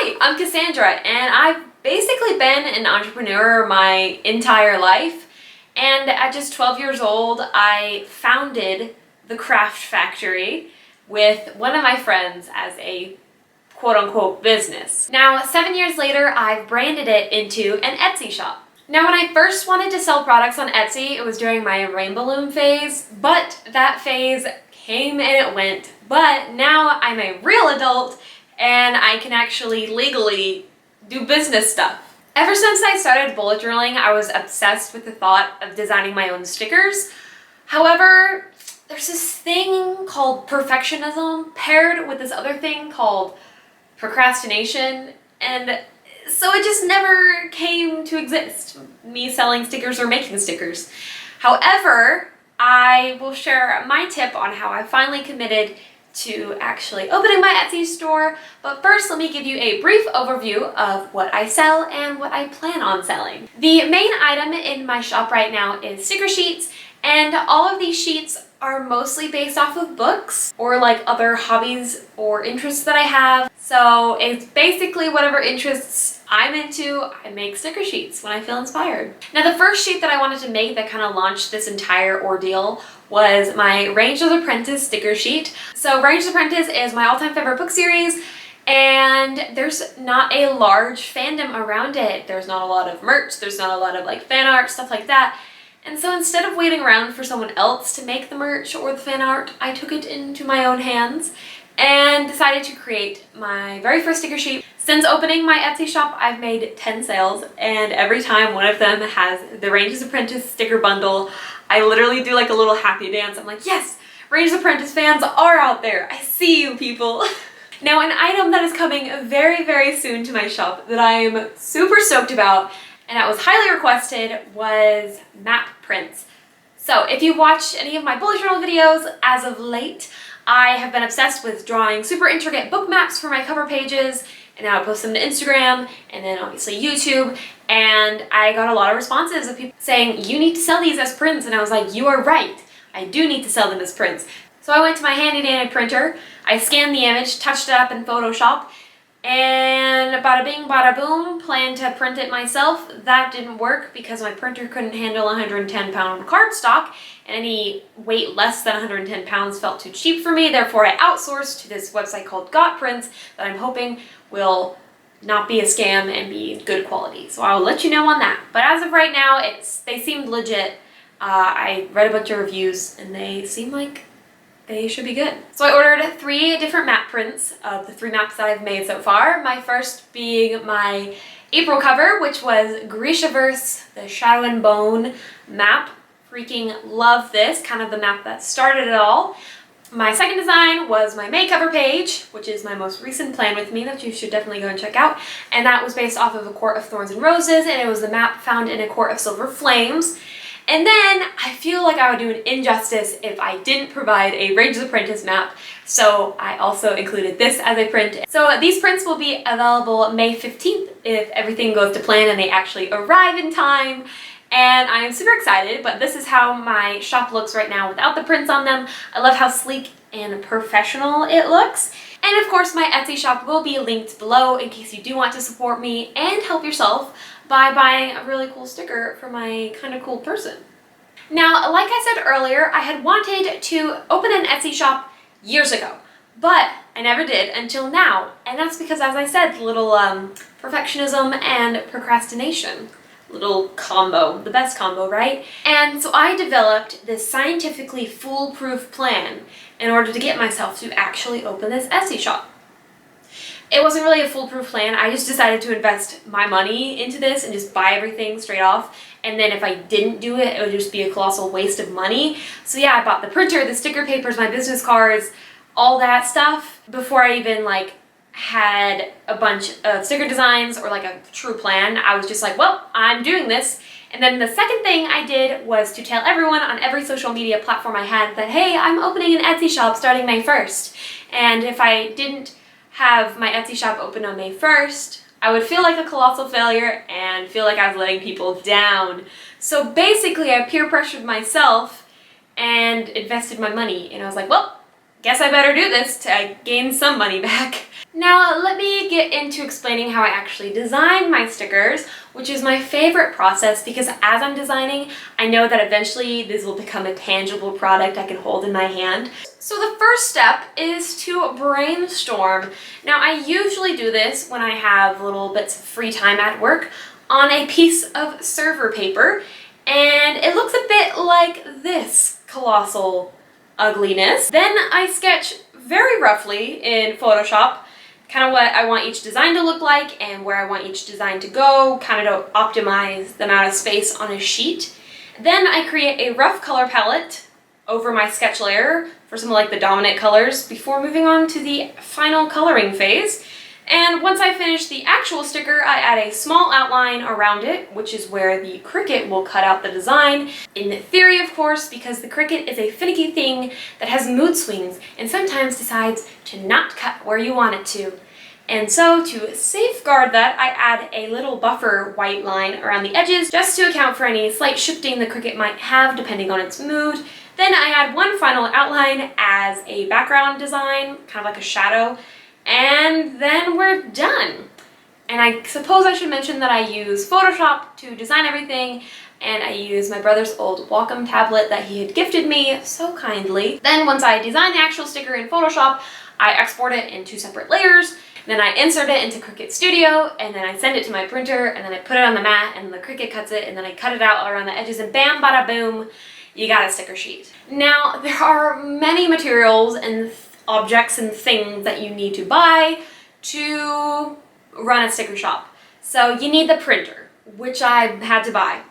Hi, I'm Cassandra, and I've basically been an entrepreneur my entire life. And at just 12 years old, I founded the Craft Factory with one of my friends as a quote-unquote business. Now, 7 years later, I've branded it into an Etsy shop. Now, when I first wanted to sell products on Etsy, it was during my rain balloon phase, but that phase came and it went. But now I'm a real adult and I can actually legally do business stuff. Ever since I started bullet journaling, I was obsessed with the thought of designing my own stickers. However, there's this thing called perfectionism paired with this other thing called procrastination, and so it just never came to exist, me selling stickers or making stickers. However, I will share my tip on how I finally committed to actually opening my Etsy store, but first let me give you a brief overview of what I sell and what I plan on selling. The main item in my shop right now is sticker sheets, and all of these sheets are mostly based off of books or like other hobbies or interests that I have. So it's basically whatever interests I'm into, I make sticker sheets when I feel inspired. Now, the first sheet that I wanted to make that kind of launched this entire ordeal was my Ranger's Apprentice sticker sheet. So Ranger's Apprentice is my all-time favorite book series, and there's not a large fandom around it. There's not a lot of merch, there's not a lot of like fan art, stuff like that. And so instead of waiting around for someone else to make the merch or the fan art, I took it into my own hands and decided to create my very first sticker sheet. Since opening my Etsy shop, I've made 10 sales, and every time one of them has the Ranger's Apprentice sticker bundle, I literally do like a little happy dance. I'm like, yes, Ranger's Apprentice fans are out there. I see you people. Now, an item that is coming very, very soon to my shop that I am super stoked about and that was highly requested was map prints. So if you've watched any of my bullet journal videos as of late, I have been obsessed with drawing super intricate book maps for my cover pages, and now I post them to Instagram and then obviously YouTube, and I got a lot of responses of people saying, you need to sell these as prints, and I was like, you are right, I do need to sell them as prints. So I went to my handy dandy printer, I scanned the image, touched it up in Photoshop, and bada bing bada boom, planned to print it myself. That didn't work because my printer couldn't handle 110-pound cardstock, and any weight less than 110 pounds felt too cheap for me. Therefore, I outsourced to this website called Got Prints that I'm hoping will not be a scam and be good quality. So I'll let you know on that. But as of right now, they seemed legit. I read a bunch of reviews and they seem like they should be good. So I ordered 3 different map prints of the 3 maps that I've made so far. My first being my April cover, which was Grishaverse, the Shadow and Bone map. Freaking love this, kind of the map that started it all. My second design was my May cover page, which is my most recent plan with me that you should definitely go and check out. And that was based off of A Court of Thorns and Roses, and it was the map found in A Court of Silver Flames. And then I feel like I would do an injustice if I didn't provide a Ranger's Apprentice map, so I also included this as a print. So these prints will be available May 15th if everything goes to plan and they actually arrive in time. And I am super excited, but this is how my shop looks right now without the prints on them. I love how sleek and professional it looks. And of course, my Etsy shop will be linked below in case you do want to support me and help yourself by buying a really cool sticker for my kind of cool person. Now, like I said earlier, I had wanted to open an Etsy shop years ago, but I never did until now. And that's because, as I said, the little perfectionism and procrastination. Little combo, the best combo, right? And so I developed this scientifically foolproof plan in order to get myself to actually open this Etsy shop. It wasn't really a foolproof plan. I just decided to invest my money into this and just buy everything straight off. And then if I didn't do it, it would just be a colossal waste of money. So yeah, I bought the printer, the sticker papers, my business cards, all that stuff before I even like had a bunch of sticker designs or like a true plan. I was just like, well, I'm doing this. And then the second thing I did was to tell everyone on every social media platform I had that, hey, I'm opening an Etsy shop starting May 1st. And if I didn't have my Etsy shop open on May 1st, I would feel like a colossal failure and feel like I was letting people down. So basically, I peer pressured myself and invested my money. And I was like, well, guess I better do this to gain some money back. Now let me get into explaining how I actually design my stickers, which is my favorite process because as I'm designing, I know that eventually this will become a tangible product I can hold in my hand. So the first step is to brainstorm. Now I usually do this when I have little bits of free time at work on a piece of server paper, and it looks a bit like this colossal ugliness. Then I sketch very roughly in Photoshop kind of what I want each design to look like and where I want each design to go, kind of to optimize the amount of space on a sheet. Then I create a rough color palette over my sketch layer for some of like the dominant colors before moving on to the final coloring phase. And once I finish the actual sticker, I add a small outline around it, which is where the Cricut will cut out the design. In theory, of course, because the Cricut is a finicky thing that has mood swings and sometimes decides to not cut where you want it to. And so to safeguard that, I add a little buffer white line around the edges just to account for any slight shifting the Cricut might have depending on its mood. Then I add one final outline as a background design, kind of like a shadow, and then we're done. And I suppose I should mention that I use Photoshop to design everything, and I use my brother's old Wacom tablet that he had gifted me so kindly. Then once I design the actual sticker in Photoshop, I export it in 2 separate layers, then I insert it into Cricut Studio, and then I send it to my printer, and then I put it on the mat, and the Cricut cuts it, and then I cut it out around the edges, and bam, bada, boom, you got a sticker sheet. Now, there are many materials and objects and things that you need to buy to run a sticker shop. So you need the printer, which I had to buy.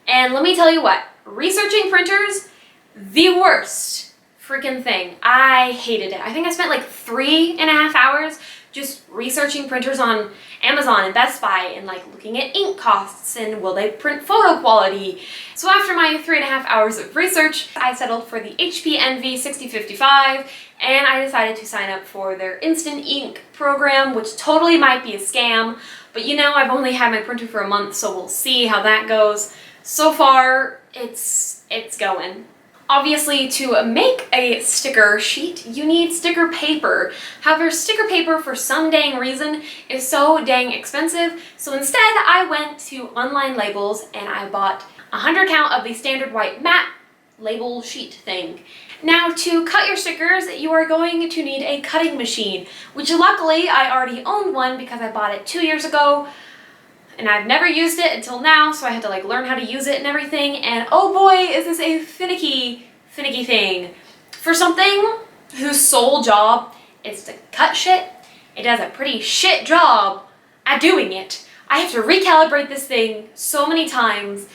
And let me tell you what, researching printers, the worst freaking thing. I hated it. I think I spent like 3.5 hours just researching printers on Amazon and Best Buy and like looking at ink costs and will they print photo quality. So after my 3.5 hours of research, I settled for the HP Envy 6055 and I decided to sign up for their instant ink program, which totally might be a scam, but you know, I've only had my printer for a month, so we'll see how that goes. So far, it's going. Obviously, to make a sticker sheet, you need sticker paper. However, sticker paper, for some dang reason, is so dang expensive, so instead I went to Online Labels and I bought 100 count of the standard white matte label sheet thing. Now, to cut your stickers, you are going to need a cutting machine, which luckily I already owned one because I bought it 2 years ago, and I've never used it until now, so I had to like learn how to use it and everything, and oh boy, is this a finicky thing. For something whose sole job is to cut shit, it does a pretty shit job at doing it. I have to recalibrate this thing so many times,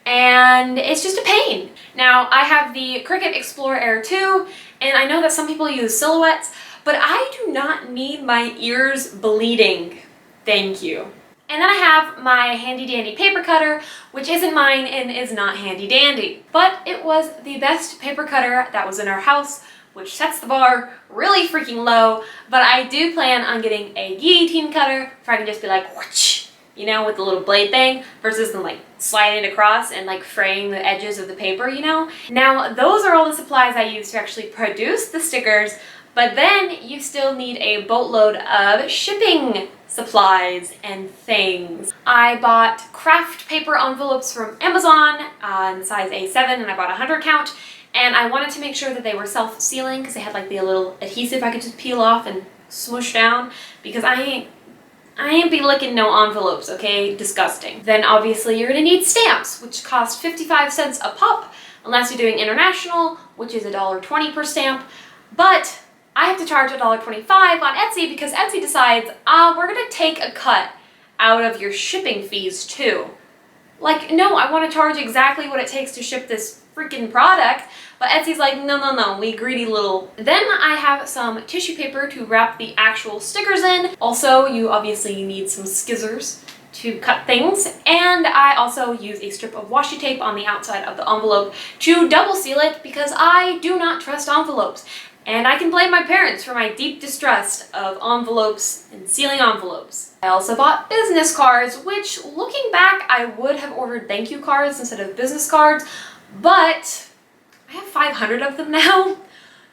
and it's just a pain. Now, I have the Cricut Explorer Air 2, and I know that some people use silhouettes, but I do not need my ears bleeding. Thank you. And then I have my handy dandy paper cutter, which isn't mine and is not handy dandy. But it was the best paper cutter that was in our house, which sets the bar really freaking low. But I do plan on getting a guillotine cutter where I can just be like, whoosh, you know, with the little blade thing, versus them like sliding it across and like fraying the edges of the paper, you know? Now, those are all the supplies I use to actually produce the stickers, but then you still need a boatload of shipping supplies and things. I bought craft paper envelopes from Amazon in size A7, and I bought 100 count, and I wanted to make sure that they were self-sealing because they had like the little adhesive I could just peel off and smoosh down, because I ain't be licking no envelopes, okay? Disgusting. Then obviously you're gonna need stamps, which cost 55 cents a pop, unless you're doing international, which is $1.20 per stamp, but I have to charge $1.25 on Etsy because Etsy decides, we're gonna take a cut out of your shipping fees too. Like, no, I wanna charge exactly what it takes to ship this freaking product, but Etsy's like, no, we greedy little. Then I have some tissue paper to wrap the actual stickers in. Also, you obviously need some scissors to cut things, and I also use a strip of washi tape on the outside of the envelope to double seal it because I do not trust envelopes. And I can blame my parents for my deep distrust of envelopes and sealing envelopes. I also bought business cards, which looking back, I would have ordered thank you cards instead of business cards, but I have 500 of them now.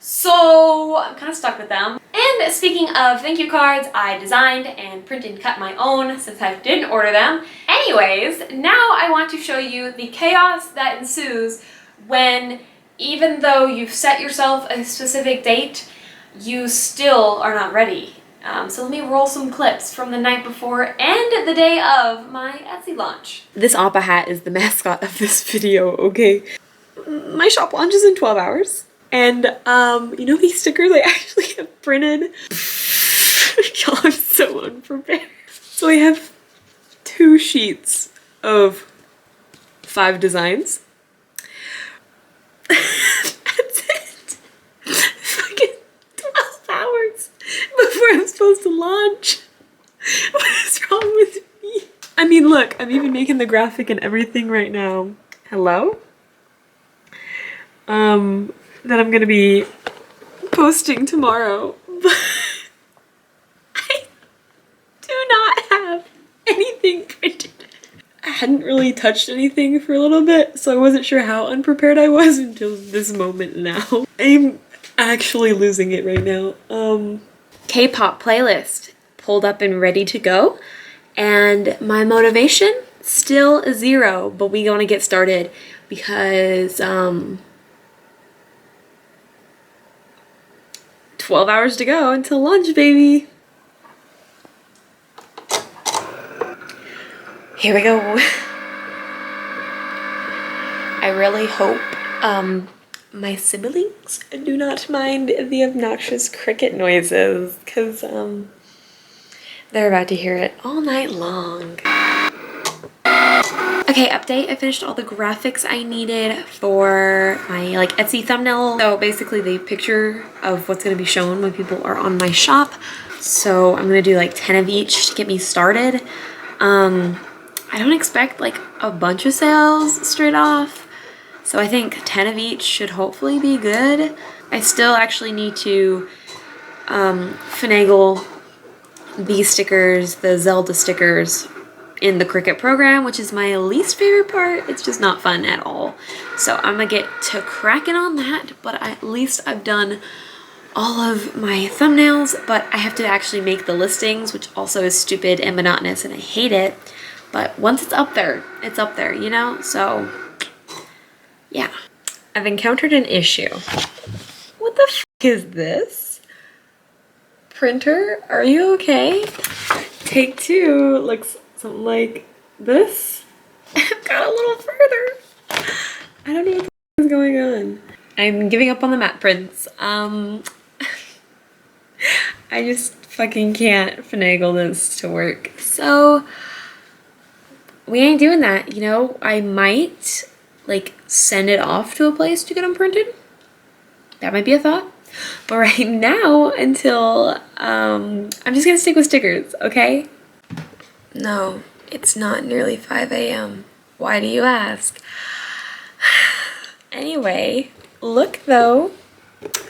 So I'm kind of stuck with them. And speaking of thank you cards, I designed and printed and cut my own since I didn't order them. Anyways, now I want to show you the chaos that ensues when, even though you've set yourself a specific date, you still are not ready. So let me roll some clips from the night before and the day of my Etsy launch. This Appa hat is the mascot of this video, okay? My shop launches in 12 hours. And you know these stickers I actually have printed? Y'all, I'm so unprepared. So I have 2 sheets of 5 designs. That's it. Fucking 12 hours before I'm supposed to launch. What is wrong with me? I mean, look, I'm even making the graphic and everything right now. Hello? That I'm gonna be posting tomorrow, but I do not have anything printed. I hadn't really touched anything for a little bit, so I wasn't sure how unprepared I was until this moment now. I'm actually losing it right now. K-pop playlist pulled up and ready to go, and my motivation still 0, but we want to get started because 12 hours to go until lunch, baby. Here we go. I really hope my siblings do not mind the obnoxious cricket noises, because they're about to hear it all night long. Okay, update. I finished all the graphics I needed for my Etsy thumbnail. So basically the picture of what's going to be shown when people are on my shop. So I'm going to do 10 of each to get me started. I don't expect a bunch of sales straight off. So I think 10 of each should hopefully be good. I still actually need to finagle these stickers, the Zelda stickers, in the Cricut program, which is my least favorite part. It's just not fun at all. So I'm gonna get to cracking on that, but at least I've done all of my thumbnails, but I have to actually make the listings, which also is stupid and monotonous and I hate it. But once it's up there, you know? So yeah. I've encountered an issue. What the f is this? Printer, are you okay? Take 2 looks something like this. I've got a little further. I don't know what the is going on. I'm giving up on the matte prints. I just fucking can't finagle this to work. So we ain't doing that, you know? I might send it off to a place to get them printed. That might be a thought. But right now, until I'm just gonna stick with stickers, okay? No, it's not nearly 5 a.m. Why do you ask? Anyway, look though.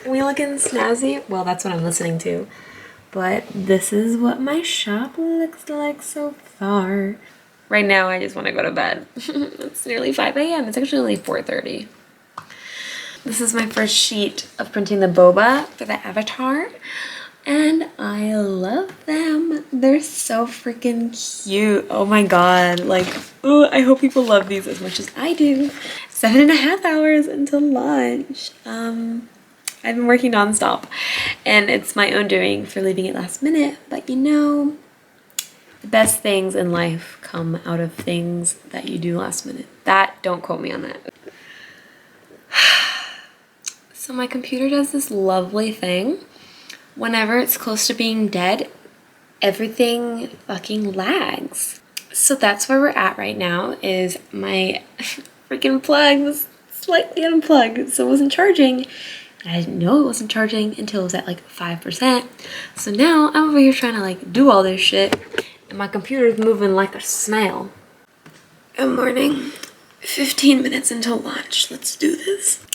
Are we looking snazzy? Well, that's what I'm listening to. But this is what my shop looks like so far. Right now, I just want to go to bed. It's nearly 5 a.m. It's actually only 4:30. This is my first sheet of printing the boba for the avatar. And I love them. They're so freaking cute. Oh my god. Oh, I hope people love these as much as I do. 7.5 hours until launch. I've been working nonstop. And it's my own doing for leaving it last minute. But you know, the best things in life come out of things that you do last minute. Don't quote me on that. So my computer does this lovely thing. Whenever it's close to being dead, everything fucking lags. So that's where we're at right now, is my freaking plug was slightly unplugged, so it wasn't charging. And I didn't know it wasn't charging until it was at 5%. So now I'm over here trying to do all this shit, and my computer's moving like a snail. Good morning. 15 minutes until launch. Let's do this.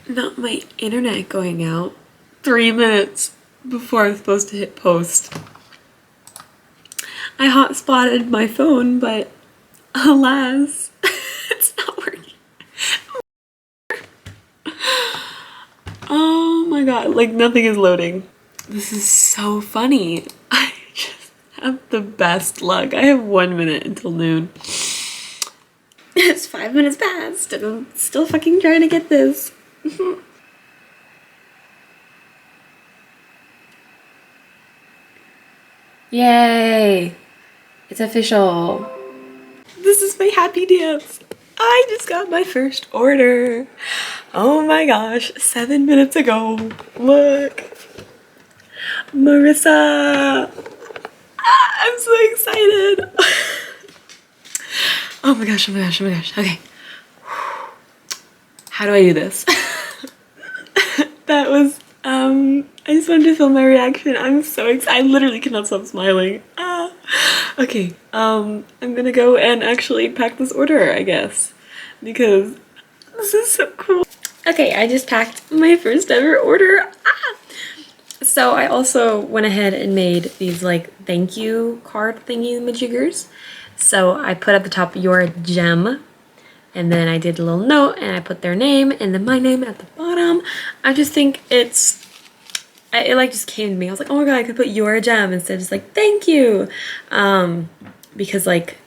Not my internet going out 3 minutes before I'm supposed to hit post. I hotspotted my phone, but alas, it's not working. god, like nothing is loading. This is so funny. I just have the best luck. I have 1 minute until noon. It's 5 minutes past and I'm still fucking trying to get this. Yay! It's official. This is my happy dance. I just got my first order. Oh my gosh, 7 minutes ago. Look. Marissa. Ah, I'm so excited. Oh my gosh, oh my gosh, oh my gosh. Okay. How do I do this? That was, I just wanted to film my reaction. I'm so excited. I literally cannot stop smiling. Ah. Okay, I'm gonna go and actually pack this order, I guess, because this is so cool. Okay, I just packed my first ever order. Ah! So I also went ahead and made these like thank you card thingy-majiggers. So I put at the top your gem, and then I did a little note and I put their name and then my name at the bottom. I just think it like just came to me. I was like, oh my god, I could put your gem instead of just like thank you. Because like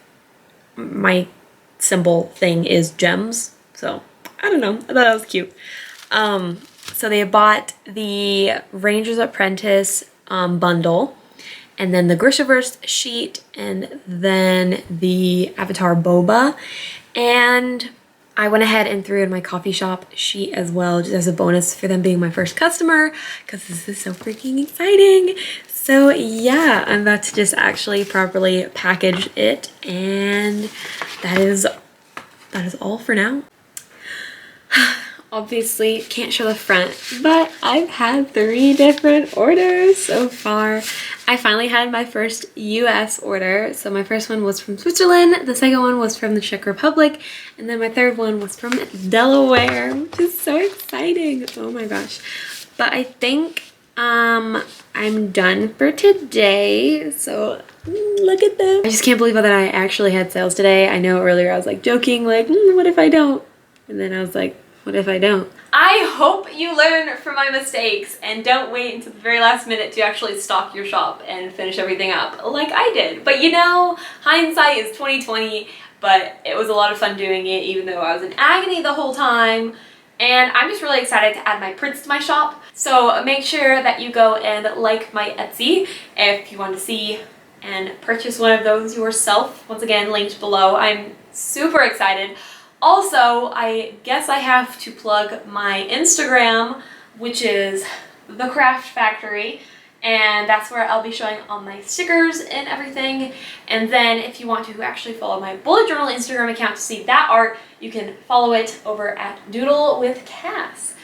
my symbol thing is gems. So I don't know, I thought that was cute. So they bought the Ranger's Apprentice bundle, and then the Grishaverse sheet, and then the Avatar Boba. And I went ahead and threw in my coffee shop sheet as well, just as a bonus for them being my first customer, because this is so freaking exciting. So yeah, I'm about to just actually properly package it, and that is all for now. Obviously can't show the front, but I've had 3 different orders so far. I finally had my first US order. So my first one was from Switzerland, the second one was from the Czech Republic, and then my third one was from Delaware, which is so exciting. Oh my gosh. But I think I'm done for today. So look at them. I just can't believe that I actually had sales today. I know earlier I was like joking, like, what if I don't? And then I was like, what if I don't? I hope you learn from my mistakes and don't wait until the very last minute to actually stock your shop and finish everything up like I did. But you know, hindsight is 20/20, but it was a lot of fun doing it even though I was in agony the whole time. And I'm just really excited to add my prints to my shop. So make sure that you go and like my Etsy if you want to see and purchase one of those yourself. Once again, linked below. I'm super excited. Also, I guess I have to plug my Instagram, which is The Craft Factory, and that's where I'll be showing all my stickers and everything. And then if you want to actually follow my bullet journal Instagram account to see that art, you can follow it over at doodlewithcass.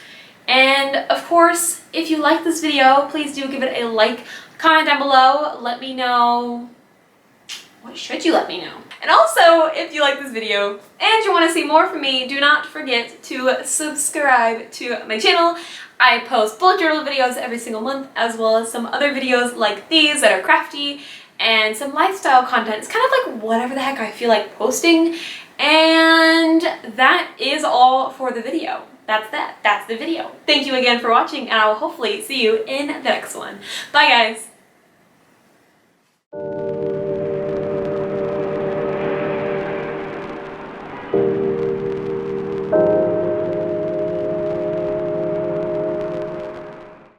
And of course, if you like this video, please do give it a like, comment down below, let me know. What should you let me know? And also, if you like this video and you want to see more from me, do not forget to subscribe to my channel. I post bullet journal videos every single month, as well as some other videos like these that are crafty and some lifestyle content. It's kind of like whatever the heck I feel like posting. And that is all for the video. That's the video. Thank you again for watching, and I will hopefully see you in the next one. Bye guys!